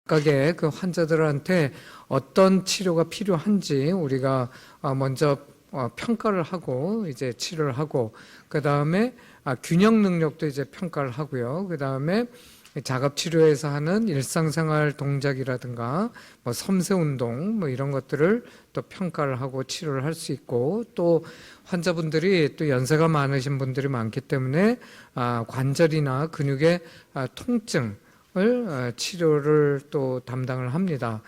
각각의 그 환자들한테 어떤 치료가 필요한지 우리가 먼저 평가를 하고 이제 치료를 하고, 그 다음에 균형 능력도 이제 평가를 하고요. 그 다음에 자갑 치료에서 하는 일상생활 동작이라든가 뭐 섬세 운동 뭐 이런 것들을 또 평가를 하고 치료를 할 수 있고, 또 환자분들이 또 연세가 많으신 분들이 많기 때문에 관절이나 근육의 통증을 치료를 또 담당을 합니다.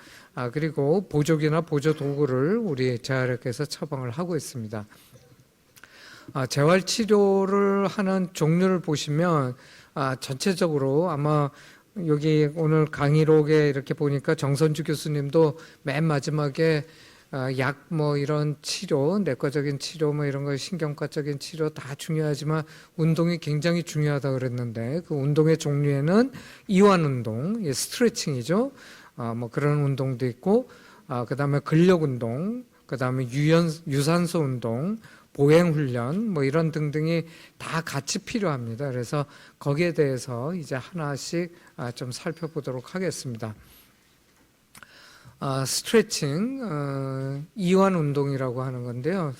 그리고 보조기나 보조 도구를 우리 재활학에서 처방을 하고 있습니다. 재활 치료를 하는 종류를 보시면 전체적으로 아마 여기 오늘 강의록에 이렇게 보니까 정선주 교수님도 맨 마지막에 약 뭐 이런 치료, 내과적인 치료 뭐 이런 거 신경과적인 치료 다 중요하지만 운동이 굉장히 중요하다 그랬는데, 그 운동의 종류에는 이완 운동, 스트레칭이죠. 뭐 그런 운동도 있고, 그 다음에 근력 운동, 그 다음에 유산소 운동, 보행 훈련 뭐 이런 등등이 다 같이 필요합니다. 그래서 거기에 대해서 이제 하나씩 좀 살펴보도록 하겠습니다. 스트레칭, 이완 운동이라고 하는 건데요.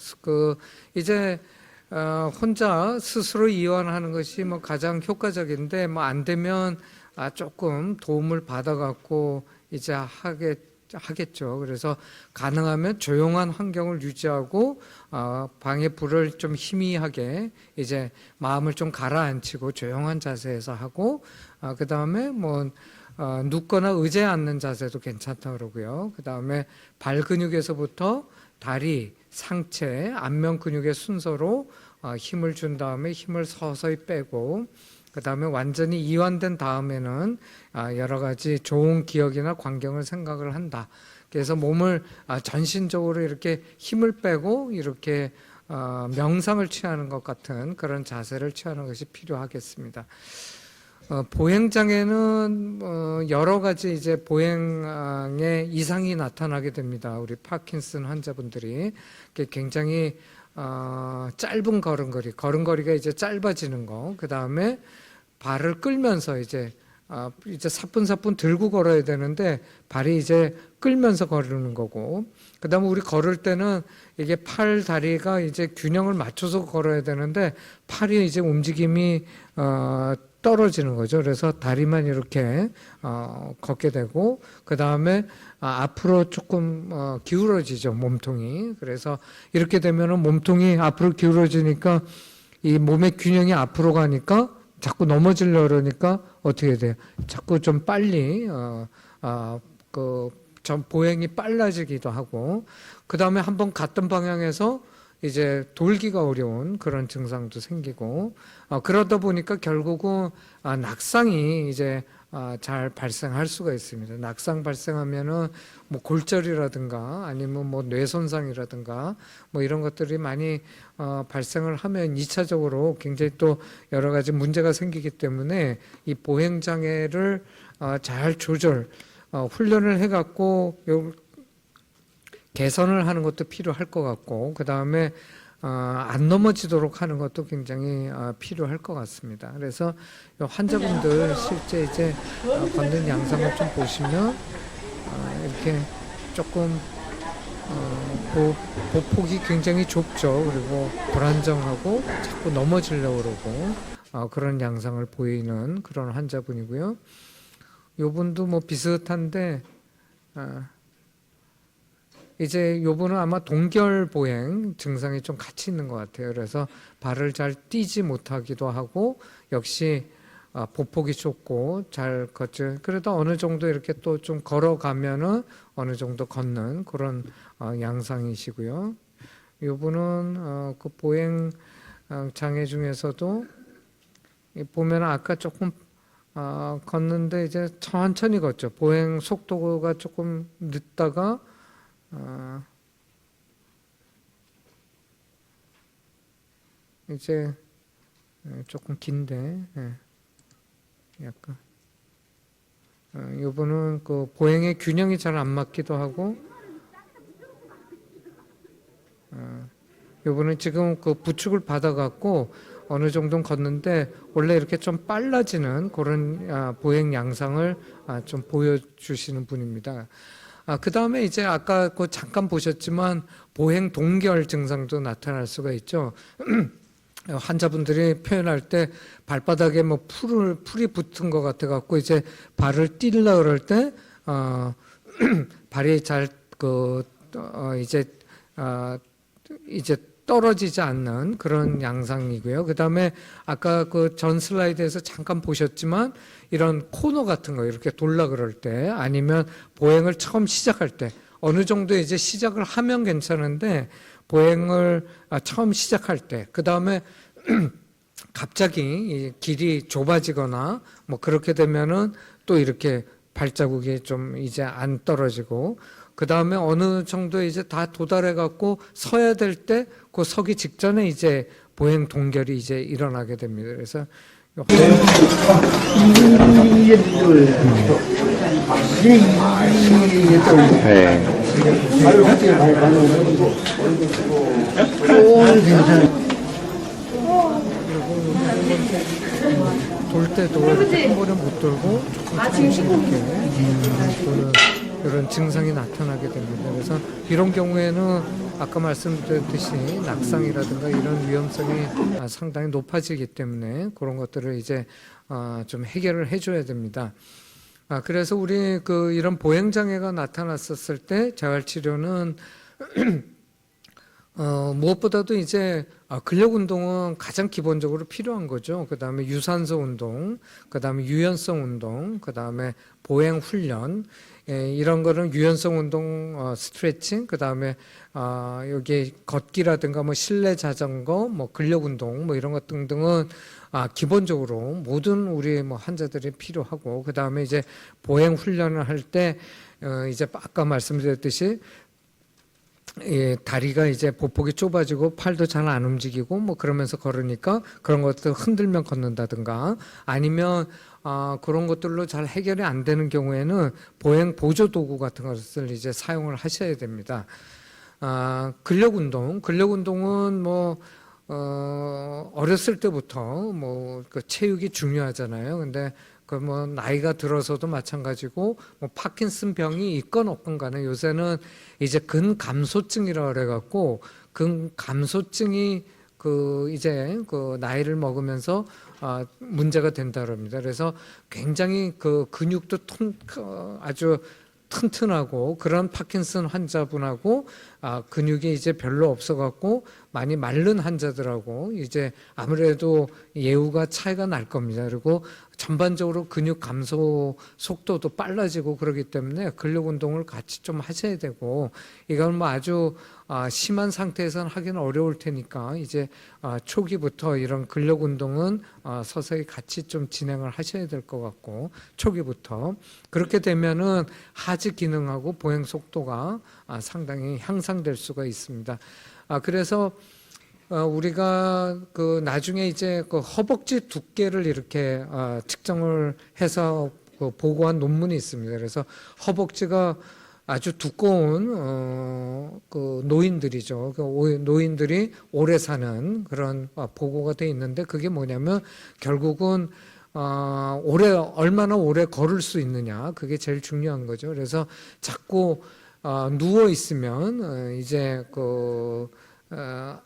이제 혼자 스스로 이완하는 것이 뭐 가장 효과적인데, 뭐 안 되면 조금 도움을 받아갖고 이제 하겠죠. 그래서 가능하면 조용한 환경을 유지하고 방에 불을 좀 희미하게 이제 마음을 좀 가라앉히고 조용한 자세에서 하고, 그 다음에 뭐 눕거나 의자에 앉는 자세도 괜찮다 그러고요. 그 다음에 발 근육에서부터 다리, 상체, 안면 근육의 순서로 힘을 준 다음에 힘을 서서히 빼고, 그 다음에 완전히 이완된 다음에는 여러 가지 좋은 기억이나 광경을 생각을 한다. 그래서 몸을 전신적으로 이렇게 힘을 빼고 이렇게 명상을 취하는 것 같은 그런 자세를 취하는 것이 필요하겠습니다. 보행장애는 여러 가지 이제 보행의 이상이 나타나게 됩니다. 우리 파킨슨 환자분들이 굉장히 짧은 걸음걸이가 이제 짧아지는 거, 그 다음에 발을 끌면서 이제 사뿐사뿐 들고 걸어야 되는데 발이 이제 끌면서 걸으는 거고, 그 다음에 우리 걸을 때는 이게 팔, 다리가 이제 균형을 맞춰서 걸어야 되는데 팔이 이제 움직임이 떨어지는 거죠. 그래서 다리만 이렇게 걷게 되고, 그 다음에 앞으로 조금 기울어지죠, 몸통이. 그래서 이렇게 되면은 몸통이 앞으로 기울어지니까 이 몸의 균형이 앞으로 가니까 자꾸 넘어지려고 그러니까 어떻게 돼요? 자꾸 좀 빨리 좀 보행이 빨라지기도 하고, 그 다음에 한번 갔던 방향에서 이제 돌기가 어려운 그런 증상도 생기고, 그러다 보니까 결국은 낙상이 이제 잘 발생할 수가 있습니다. 낙상 발생하면은 뭐 골절이라든가 아니면 뭐 뇌손상이라든가 뭐 이런 것들이 많이 발생을 하면 2차적으로 굉장히 또 여러 가지 문제가 생기기 때문에 이 보행 장애를 잘 훈련을 해갖고 개선을 하는 것도 필요할 것 같고, 그 다음에 안 넘어지도록 하는 것도 굉장히 필요할 것 같습니다. 그래서 환자분들 실제 이제 걷는 양상을 좀 보시면 이렇게 조금 보폭이 굉장히 좁죠. 그리고 불안정하고 자꾸 넘어지려고 그러고 그런 양상을 보이는 그런 환자분이고요. 요분도 뭐 비슷한데 이제 요분은 아마 동결보행 증상이 좀 같이 있는 것 같아요. 그래서 발을 잘 띄지 못하기도 하고, 역시 보폭이 좁고 잘 걷죠. 그래도 어느 정도 이렇게 또 좀 걸어가면은 어느 정도 걷는 그런 양상이시고요. 요분은 그 보행 장애 중에서도 보면 아까 조금 걷는데 이제 천천히 걷죠. 보행 속도가 조금 늦다가 이제 조금 긴데, 약간 이분은 그 보행의 균형이 잘 안 맞기도 하고, 이분은 지금 그 부축을 받아갖고 어느 정도 걷는데 원래 이렇게 좀 빨라지는 그런 보행 양상을 좀 보여주시는 분입니다. 그 다음에 이제 아까 잠깐 보셨지만 보행 동결 증상도 나타날 수가 있죠. 환자분들이 표현할 때 발바닥에 뭐 풀이 붙은 것 같아 갖고 이제 발을 뛸라 그럴 때 발이 잘 이제 떨어지지 않는 그런 양상이고요. 그 다음에 아까 그 전 슬라이드에서 잠깐 보셨지만 이런 코너 같은 거 이렇게 돌라 그럴 때 아니면 보행을 처음 시작할 때 어느 정도 이제 시작을 하면 괜찮은데 보행을 처음 시작할 때 그 다음에 갑자기 이 길이 좁아지거나 뭐 그렇게 되면은 또 이렇게 발자국이 좀 이제 안 떨어지고 그 다음에 어느 정도 이제 다 도달해 갖고 서야 될 때 그 서기 직전에 이제 보행 동결이 이제 일어나게 됩니다. 그래서 돌 때도 이렇게 한 번에 못 돌고 조금씩 이렇게 또는 이런 증상이 나타나게 됩니다. 그래서 이런 경우에는 아까 말씀드렸듯이 낙상이라든가 이런 위험성이 상당히 높아지기 때문에 그런 것들을 이제 좀 해결을 해줘야 됩니다. 그래서 우리 이런 보행 장애가 나타났었을 때 재활치료는 무엇보다도 이제 근력 운동은 가장 기본적으로 필요한 거죠. 그 다음에 유산소 운동, 그 다음에 유연성 운동, 그 다음에 보행 훈련, 이런 거는 유연성 운동, 스트레칭, 그 다음에 여기 걷기라든가 뭐 실내 자전거, 뭐 근력 운동, 뭐 이런 것 등등은 기본적으로 모든 우리 뭐 환자들이 필요하고, 그 다음에 이제 보행 훈련을 할 때 이제 아까 말씀드렸듯이 다리가 이제 보폭이 좁아지고 팔도 잘 안 움직이고 뭐 그러면서 걸으니까 그런 것들 흔들면 걷는다든가 아니면 그런 것들로 잘 해결이 안 되는 경우에는 보행 보조 도구 같은 것을 이제 사용을 하셔야 됩니다. 근력 운동은 뭐 어렸을 때부터 뭐 그 체육이 중요하잖아요. 근데 뭐 나이가 들어서도 마찬가지고 뭐 파킨슨 병이 있건 없건 간에 요새는 이제 근감소증이라 그래 갖고 근감소증이 이제 나이를 먹으면서 문제가 된다 그럽니다. 그래서 굉장히 근육도 아주 튼튼하고 그런 파킨슨 환자분하고 근육이 이제 별로 없어 갖고 많이 마른 환자들하고 이제 아무래도 예후가 차이가 날 겁니다. 그리고 전반적으로 근육 감소 속도도 빨라지고 그러기 때문에 근력 운동을 같이 좀 하셔야 되고 이건 뭐 아주 심한 상태에서는 하기는 어려울 테니까 이제 초기부터 이런 근력 운동은 서서히 같이 좀 진행을 하셔야 될 것 같고 초기부터 그렇게 되면은 하지 기능하고 보행 속도가 상당히 향상될 수가 있습니다. 그래서 우리가 나중에 이제 허벅지 두께를 이렇게 측정을 해서 보고한 논문이 있습니다. 그래서 허벅지가 아주 두꺼운 노인들이죠. 노인들이 오래 사는 그런 보고가 돼 있는데 그게 뭐냐면 결국은 얼마나 오래 걸을 수 있느냐 그게 제일 중요한 거죠. 그래서 자꾸 누워 있으면 이제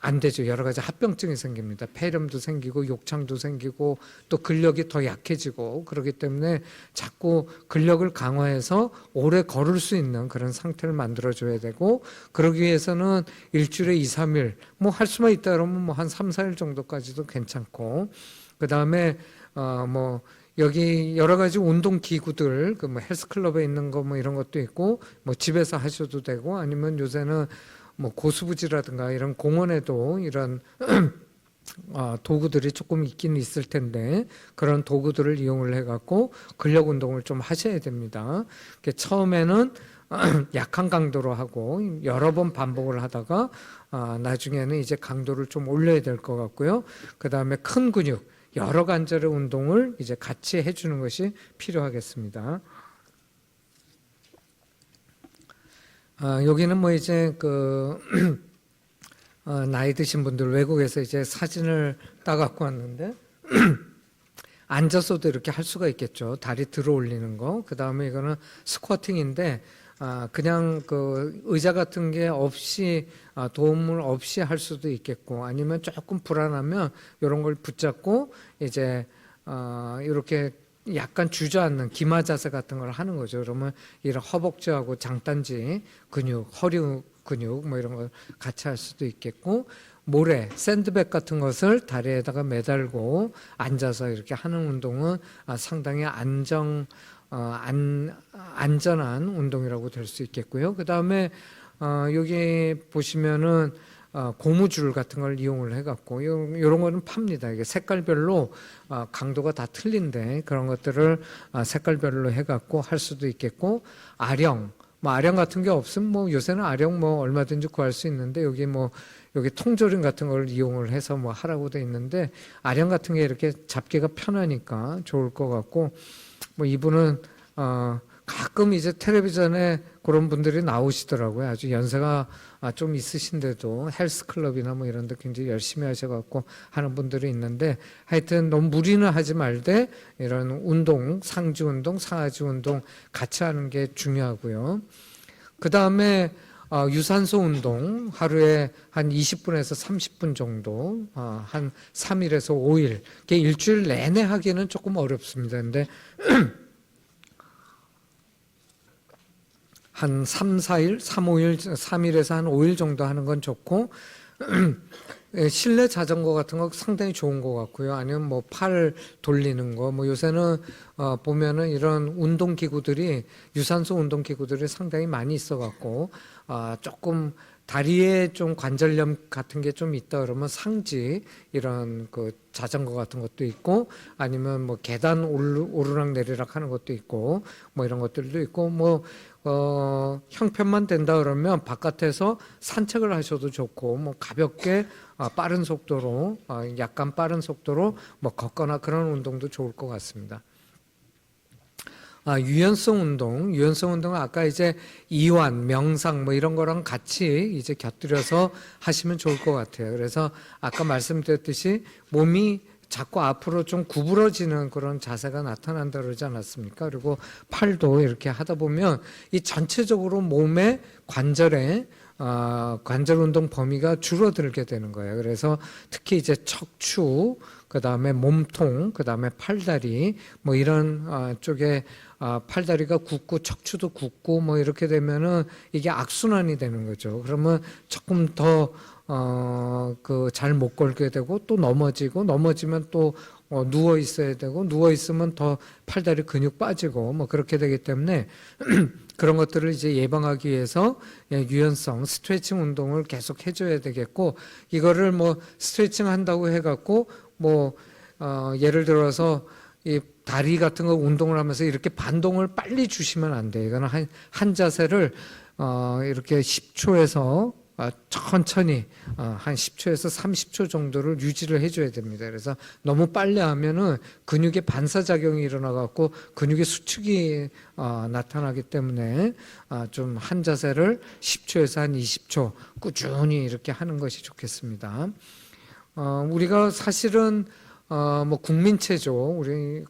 안 되죠. 여러 가지 합병증이 생깁니다. 폐렴도 생기고 욕창도 생기고 또 근력이 더 약해지고 그렇기 때문에 자꾸 근력을 강화해서 오래 걸을 수 있는 그런 상태를 만들어줘야 되고 그러기 위해서는 일주일에 2, 3일 뭐 할 수만 있다 그러면 뭐 한 3, 4일 정도까지도 괜찮고 그 다음에 뭐 여기 여러 가지 운동 기구들 뭐 헬스클럽에 있는 거 뭐 이런 것도 있고 뭐 집에서 하셔도 되고 아니면 요새는 뭐 고수부지라든가 이런 공원에도 이런 도구들이 조금 있긴 있을 텐데 그런 도구들을 이용을 해갖고 근력 운동을 좀 하셔야 됩니다. 처음에는 약한 강도로 하고 여러 번 반복을 하다가 나중에는 이제 강도를 좀 올려야 될 것 같고요. 그 다음에 큰 근육 여러 관절의 운동을 이제 같이 해주는 것이 필요하겠습니다. 여기는 뭐 이제 나이 드신 분들 외국에서 이제 사진을 따갖고 왔는데 앉아서도 이렇게 할 수가 있겠죠. 다리 들어 올리는 거. 그 다음에 이거는 스쿼팅인데 그냥 그 의자 같은 게 없이 도움을 없이 할 수도 있겠고, 아니면 조금 불안하면 이런 걸 붙잡고 이제 이렇게 약간 주저앉는 기마 자세 같은 걸 하는 거죠. 그러면 이런 허벅지하고 장단지 근육, 허리 근육 뭐 이런 걸 같이 할 수도 있겠고, 모래, 샌드백 같은 것을 다리에다가 매달고 앉아서 이렇게 하는 운동은 상당히 안전한 운동이라고 될 수 있겠고요. 그 다음에 여기 보시면은 고무줄 같은 걸 이용을 해갖고 이런 거는 팝니다. 이게 색깔별로 강도가 다 틀린데 그런 것들을 색깔별로 해갖고 할 수도 있겠고, 아령, 뭐 아령 같은 게 없으면 뭐 요새는 아령 뭐 얼마든지 구할 수 있는데 여기 통조림 같은 걸 이용을 해서 뭐 하라고 돼 있는데, 아령 같은 게 이렇게 잡기가 편하니까 좋을 것 같고, 뭐 이분은 가끔 이제 텔레비전에 그런 분들이 나오시더라고요. 아주 연세가 좀 있으신데도 헬스클럽이나 뭐 이런 데 굉장히 열심히 하셔갖고 하는 분들이 있는데, 하여튼 너무 무리는 하지 말되 이런 운동, 상지 운동, 상하지 운동 같이 하는 게 중요하고요. 그 다음에 유산소 운동 하루에 한 20분에서 30분 정도 한 3일에서 5일, 이게 일주일 내내 하기는 조금 어렵습니다. 근데 한 3, 4일, 3, 5일, 3일에서 한 5일 정도 하는 건 좋고, 실내 자전거 같은 거 상당히 좋은 것 같고요. 아니면 뭐 팔 돌리는 거, 뭐 요새는 보면은 이런 운동기구들이, 유산소 운동기구들이 상당히 많이 있어갖고 조금 다리에 좀 관절염 같은 게 좀 있다 그러면 상지, 이런 그 자전거 같은 것도 있고, 아니면 뭐 계단 오르락 내리락 하는 것도 있고, 뭐 이런 것들도 있고, 뭐 형편만 된다 그러면 바깥에서 산책을 하셔도 좋고, 뭐 가볍게 빠른 속도로, 약간 빠른 속도로 뭐 걷거나 그런 운동도 좋을 것 같습니다. 유연성 운동은 아까 이제 이완, 명상 뭐 이런 거랑 같이 이제 곁들여서 하시면 좋을 것 같아요. 그래서 아까 말씀드렸듯이 몸이 자꾸 앞으로 좀 구부러지는 그런 자세가 나타난다 그러지 않았습니까? 그리고 팔도 이렇게 하다 보면 이 전체적으로 몸의 관절 운동 범위가 줄어들게 되는 거예요. 그래서 특히 이제 척추, 그 다음에 몸통, 그 다음에 팔다리, 뭐 이런 쪽에 팔다리가 굳고 척추도 굳고 뭐 이렇게 되면은 이게 악순환이 되는 거죠. 그러면 조금 더 잘 못 걸게 되고, 또 넘어지면 또 누워 있어야 되고, 누워 있으면 더 팔다리 근육 빠지고 뭐 그렇게 되기 때문에 그런 것들을 이제 예방하기 위해서 유연성 스트레칭 운동을 계속 해줘야 되겠고, 이거를 뭐 스트레칭 한다고 해갖고 뭐 예를 들어서 이 다리 같은 거 운동을 하면서 이렇게 반동을 빨리 주시면 안 돼요. 이거는 한 자세를 이렇게 10초에서 천천히 한 10초에서 30초 정도를 유지를 해줘야 됩니다. 그래서 너무 빨리 하면은 근육의 반사작용이 일어나갖고 근육의 수축이 나타나기 때문에 좀 한 자세를 10초에서 한 20초 꾸준히 이렇게 하는 것이 좋겠습니다. 우리가 사실은 뭐 국민체조 우리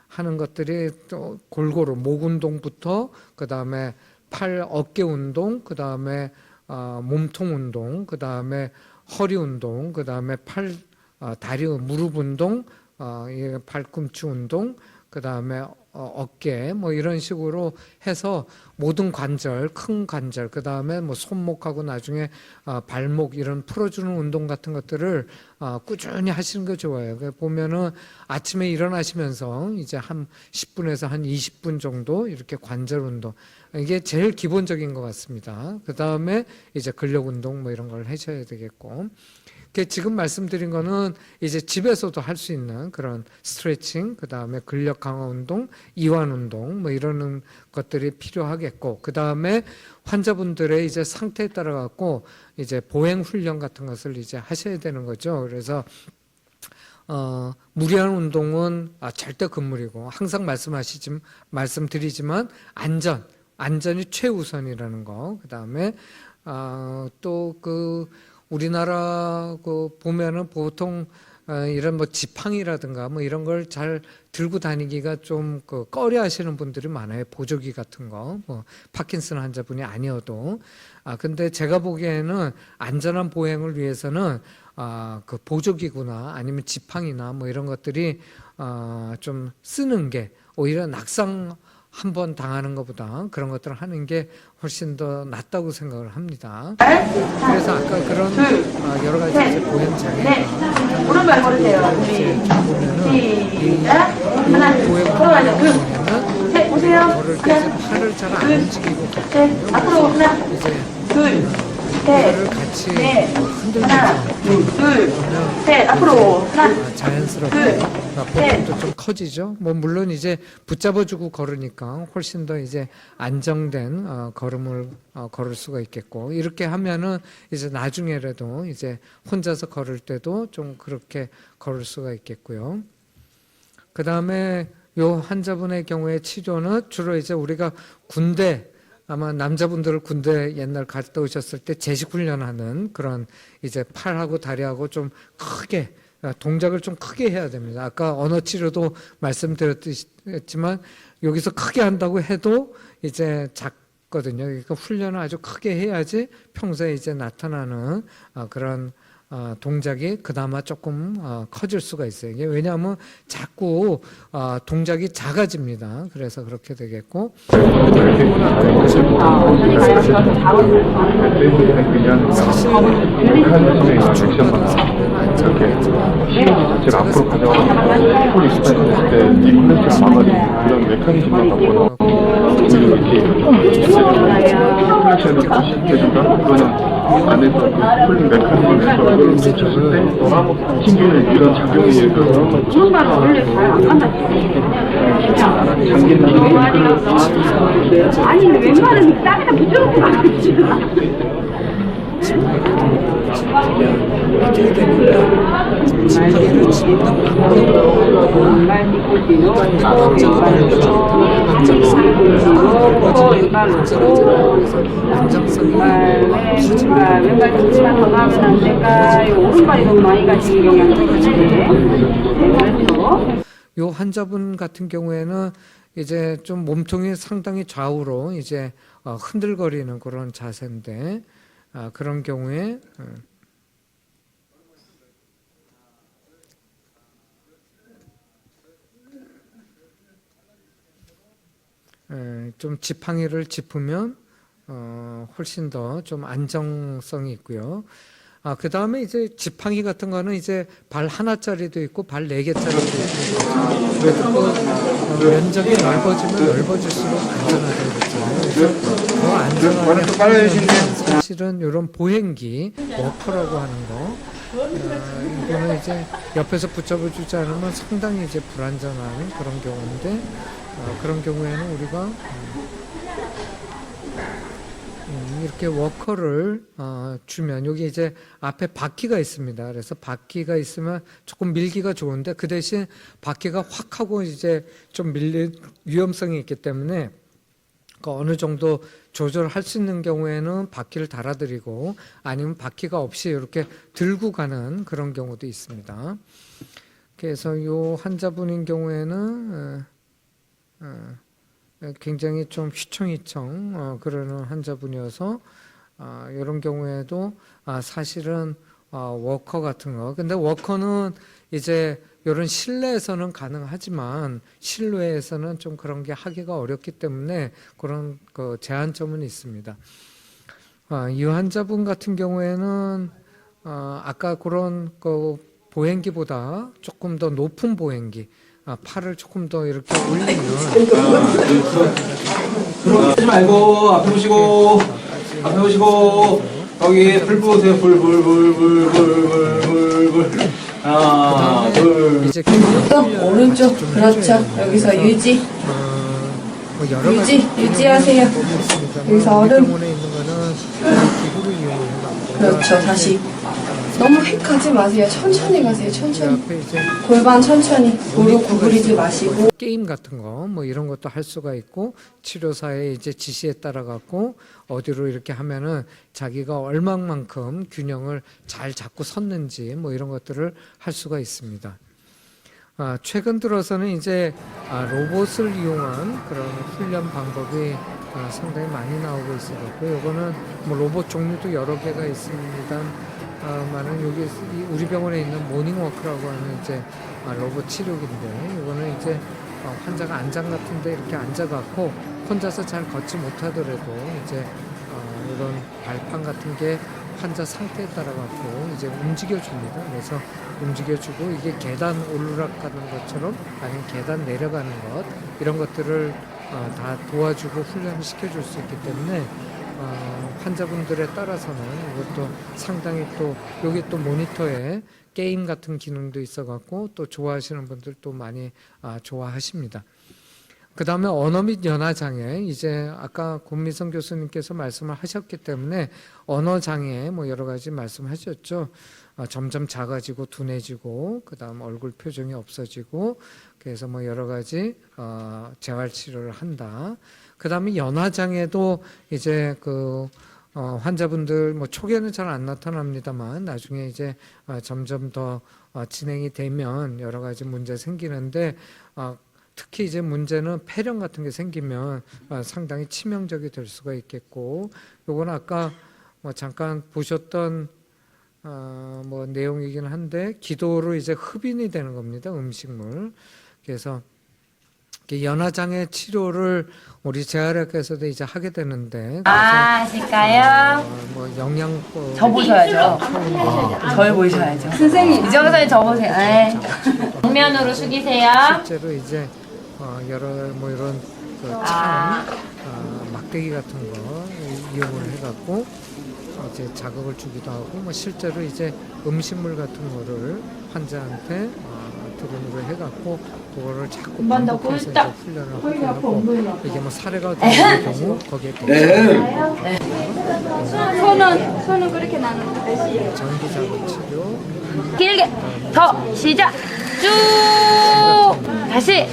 하는 것들이 또 골고루 목 운동부터 그 다음에 팔 어깨 운동, 그 다음에 몸통 운동, 그 다음에 허리 운동, 그 다음에 다리 무릎 운동, 발꿈치 운동, 그 다음에 어깨 뭐 이런 식으로 해서 모든 관절, 큰 관절, 그 다음에 뭐 손목하고 나중에 발목 이런 풀어주는 운동 같은 것들을 꾸준히 하시는 게 좋아요. 보면은 아침에 일어나시면서 이제 한 10분에서 한 20분 정도 이렇게 관절 운동, 이게 제일 기본적인 것 같습니다. 그 다음에 이제 근력 운동 뭐 이런 걸 하셔야 되겠고, 지금 말씀드린 거는 이제 집에서도 할 수 있는 그런 스트레칭, 그 다음에 근력 강화 운동, 이완 운동 뭐 이런 것들이 필요하겠고, 그 다음에 환자분들의 이제 상태에 따라 갖고 이제 보행 훈련 같은 것을 이제 하셔야 되는 거죠. 그래서 무리한 운동은 절대 금물이고, 항상 말씀드리지만 안전이 최우선이라는 거. 그 다음에 또 우리나라 보면은 보통 이런 뭐 지팡이라든가 뭐 이런 걸 잘 들고 다니기가 좀 꺼려 하시는 분들이 많아요. 보조기 같은 거, 뭐 파킨슨 환자분이 아니어도. 근데 제가 보기에는 안전한 보행을 위해서는 그 보조기구나 아니면 지팡이나 뭐 이런 것들이 좀 쓰는 게 오히려 낙상 한번 당하는 것보다 그런 것들을 하는 게 훨씬 더 낫다고 생각을 합니다. 그래서 아까 그런 여러 가지 이제 보행 장애가 오른발 걸으세요. 보면은 이 보행 장애는 보세요. 걸을 때 이제 팔을 잘 안 움직이고 앞으로 하나, 이제 둘, 이거를 셋, 같이 넷, 흔들면서 하나, 둘, 셋, 앞으로 하나, 자연스럽게 셋. 보폭도 좀 커지죠. 뭐 물론 이제 붙잡아주고 걸으니까 훨씬 더 이제 안정된 걸음을 걸을 수가 있겠고 이렇게 하면은 이제 나중에라도 이제 혼자서 걸을 때도 좀 그렇게 걸을 수가 있겠고요. 그 다음에 요 환자분의 경우에 치료는 주로 이제 우리가 군대 아마 남자분들 군대 옛날 갔다 오셨을 때 제식 훈련하는 그런 이제 팔하고 다리하고 좀 크게 동작을 좀 크게 해야 됩니다. 아까 언어 치료도 말씀드렸지만 여기서 크게 한다고 해도 이제 작거든요. 그러니까 훈련을 아주 크게 해야지 평소에 이제 나타나는 그런 동작이 그나마 조금 커질 수가 있어요. 이게 왜냐하면 자꾸 동작이 작아집니다. 그래서 그렇게 되겠고 사실 제가 앞으로 가져가는 폴리 스타일했을 때 리플렉스를 막아주는 그런 메커니즘만 갖고는 이렇게 리플렉션을 해준다? 그거는 안에서 폴링 메커니즘에서 이걸 쳤을 때 튕기는 이런 작용에 의해서 오른발은 원래 잘 안 간다. 아니 웬만하면 땅에다 붙여놓고 나가지. 이렇게 되니까 지팡이를 짚는 왼발 조금만 더 가면 안 될까요? 오른발이 너무 많이 가시는 경향이 있는데. 요 환자분 같은 경우에는 이제 좀 몸통이 상당히 좌우로 이제 흔들거리는 그런 자세인데 그런 경우에 좀 지팡이를 짚으면 훨씬 더 좀 안정성이 있고요. 그 다음에 이제 지팡이 같은 거는 이제 발 하나짜리도 있고 발 4개짜리도 있고 그래도 그 면적이 넓어지면 넓어질수록 안전하다고 그랬잖아요. 그래서 더 안전하게 하려면 사실은 이런 보행기 워커라고 하는 거 이거는 이제 옆에서 붙잡아주지 않으면 상당히 이제 불안전한 그런 경우인데 그런 경우에는 우리가 이렇게 워커를 주면 여기 이제 앞에 바퀴가 있습니다. 그래서 바퀴가 있으면 조금 밀기가 좋은데 그 대신 바퀴가 확 하고 이제 좀 밀릴 위험성이 있기 때문에 그 어느 정도 조절할 수 있는 경우에는 바퀴를 달아드리고 아니면 바퀴가 없이 이렇게 들고 가는 그런 경우도 있습니다. 그래서 이 환자분인 경우에는 굉장히 좀 휘청휘청 그러는 환자분이어서 이런 경우에도 사실은 워커 같은 거 근데 워커는 이제 이런 실내에서는 가능하지만 실외에서는 좀 그런 게 하기가 어렵기 때문에 그런 그 제한점은 있습니다. 이 환자분 같은 경우에는 아까 그런 그 보행기보다 조금 더 높은 보행기 팔을 조금 더 이렇게 올리면 하지 말고 앞에 보시고 거기 불 보세요. 불 하나 둘 이제 또 오른쪽 그렇죠. 여기서 유지 뭐 여러 가지 유지하세요. 여기서 얼음 병원에 있는 거는 기구를 이용해서 그렇죠. 다시 너무 획 가지 마세요. 천천히 가세요. 그 천천히. 앞에 이제 골반 천천히. 무릎 구부리지 마시고. 게임 같은 거 뭐 이런 것도 할 수가 있고 치료사의 이제 지시에 따라 갖고 어디로 이렇게 하면은 자기가 얼마만큼 균형을 잘 잡고 섰는지 뭐 이런 것들을 할 수가 있습니다. 최근 들어서는 이제 로봇을 이용한 그런 훈련 방법이 상당히 많이 나오고 있어갖고 이거는 뭐 로봇 종류도 여러 개가 있습니다. 많은 여기 우리 병원에 있는 모닝워크라고 하는 이제 로봇 치료기인데 이거는 이제 환자가 안장 같은데 이렇게 앉아갖고 혼자서 잘 걷지 못하더라도 이제 이런 발판 같은 게 환자 상태에 따라 갖고 이제 움직여줍니다. 그래서 움직여주고 이게 계단 오르락 가는 것처럼 아니면 계단 내려가는 것 이런 것들을 다 도와주고 훈련을 시켜줄 수 있기 때문에 환자분들에 따라서는 이것도 상당히 또 여기 또 모니터에 게임 같은 기능도 있어갖고 또 좋아하시는 분들 또 많이 좋아하십니다. 그 다음에 언어 및 연화장애, 이제 아까 권미성 교수님께서 말씀을 하셨기 때문에 언어장애 뭐 여러 가지 말씀하셨죠. 점점 작아지고 둔해지고 그 다음 얼굴 표정이 없어지고 그래서 뭐 여러 가지 재활치료를 한다. 그 다음에 연화장애도 이제 그 환자분들 뭐 초기에는 잘 안 나타납니다만 나중에 이제 점점 더 진행이 되면 여러 가지 문제 생기는데 특히 이제 문제는 폐렴 같은 게 생기면 상당히 치명적이 될 수가 있겠고 요건 아까 뭐 잠깐 보셨던 뭐 내용이긴 한데 기도로 이제 흡인이 되는 겁니다. 음식물. 그래서 연화장애 치료를 우리 재활학에서도 이제 하게 되는데 하실까요? 뭐 영양법 저 보셔야죠. 절 보셔야죠. 선생님 이정선이 저 보세요. 네. 정면으로 숙이세요. 실제로 이제 여러 뭐 이런 그 창, 막대기 같은 거 이용을 해갖고 이제 자극을 주기도 하고 뭐 실제로 이제 음식물 같은 거를 환자한테 드림으로 해갖고 그거를 자꾸 반복해서 이제 훈련을 하고 이게 뭐 사례가 되는 경우 거기에 손은 그렇게 나는 전기 자극 치료 길게 더 시작. 쭉 다시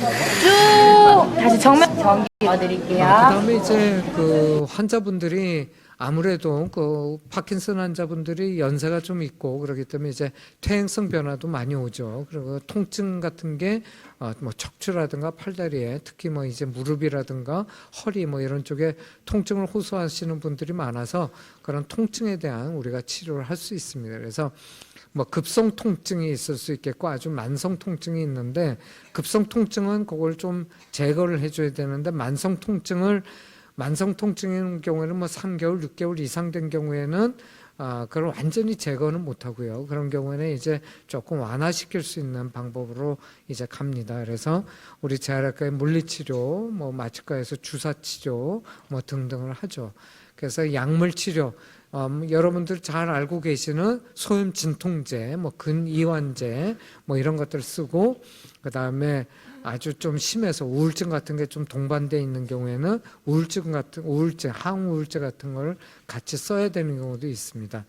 정면 전기 넣어드릴게요. 그다음에 이제 그 환자분들이 아무래도 그 파킨슨 환자분들이 연세가 좀 있고 그렇기 때문에 이제 퇴행성 변화도 많이 오죠. 그리고 통증 같은 게 뭐 척추라든가 팔다리에 특히 뭐 이제 무릎이라든가 허리 뭐 이런 쪽에 통증을 호소하시는 분들이 많아서 그런 통증에 대한 우리가 치료를 할 수 있습니다. 그래서 뭐 급성 통증이 있을 수 있겠고 아주 만성 통증이 있는데 급성 통증은 그걸 좀 제거를 해줘야 되는데 만성 통증인 경우에는 뭐 3개월, 6개월 이상 된 경우에는 그걸 완전히 제거는 못 하고요. 그런 경우에는 이제 조금 완화시킬 수 있는 방법으로 이제 갑니다. 그래서 우리 재활학과의 물리치료, 뭐 마취과에서 주사치료 뭐 등등을 하죠. 그래서 약물치료, 여러분들 잘 알고 계시는 소염 진통제, 뭐 근이완제, 뭐 이런 것들 쓰고, 그 다음에 아주 좀 심해서 우울증 같은 게 좀 동반되어 있는 경우에는 항우울제 같은 걸 같이 써야 되는 경우도 있습니다.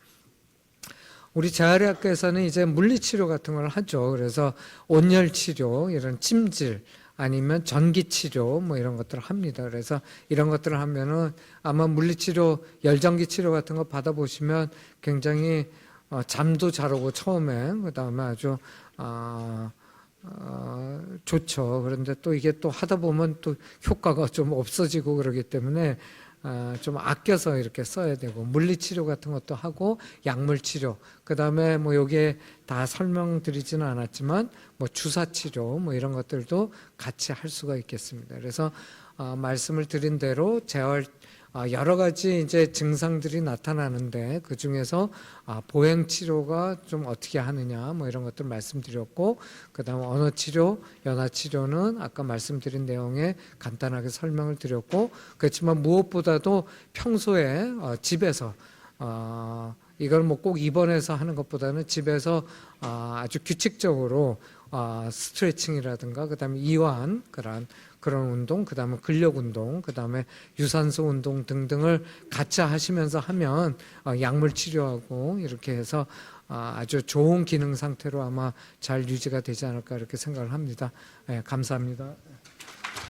우리 재활의학과에서는 이제 물리치료 같은 걸 하죠. 그래서 온열치료, 이런 찜질, 아니면 전기치료 뭐 이런 것들을 합니다. 그래서 이런 것들을 하면은 아마 물리치료, 열전기 치료 같은 거 받아보시면 굉장히 잠도 잘 오고 처음에 그 다음에 아주 좋죠. 그런데 또 이게 또 하다 보면 또 효과가 좀 없어지고 그러기 때문에 좀 아껴서 이렇게 써야 되고 물리치료 같은 것도 하고 약물치료 그 다음에 뭐 여기에 다 설명드리지는 않았지만 뭐 주사치료 뭐 이런 것들도 같이 할 수가 있겠습니다. 그래서 말씀을 드린 대로 재활 여러 가지 이제 증상들이 나타나는데 그 중에서 보행 치료가 좀 어떻게 하느냐 뭐 이런 것들 말씀드렸고 그다음 언어 치료, 연화 치료는 아까 말씀드린 내용에 간단하게 설명을 드렸고 그렇지만 무엇보다도 평소에 집에서 이걸 뭐 꼭 입원해서 하는 것보다는 집에서 아주 규칙적으로 스트레칭이라든가 그다음에 이완 그런 그런 운동, 그다음에 근력 운동, 그다음에 유산소 운동 등등을 같이 하시면서 하면 약물 치료하고 이렇게 해서 아주 좋은 기능 상태로 아마 잘 유지가 되지 않을까 이렇게 생각을 합니다. 네, 감사합니다.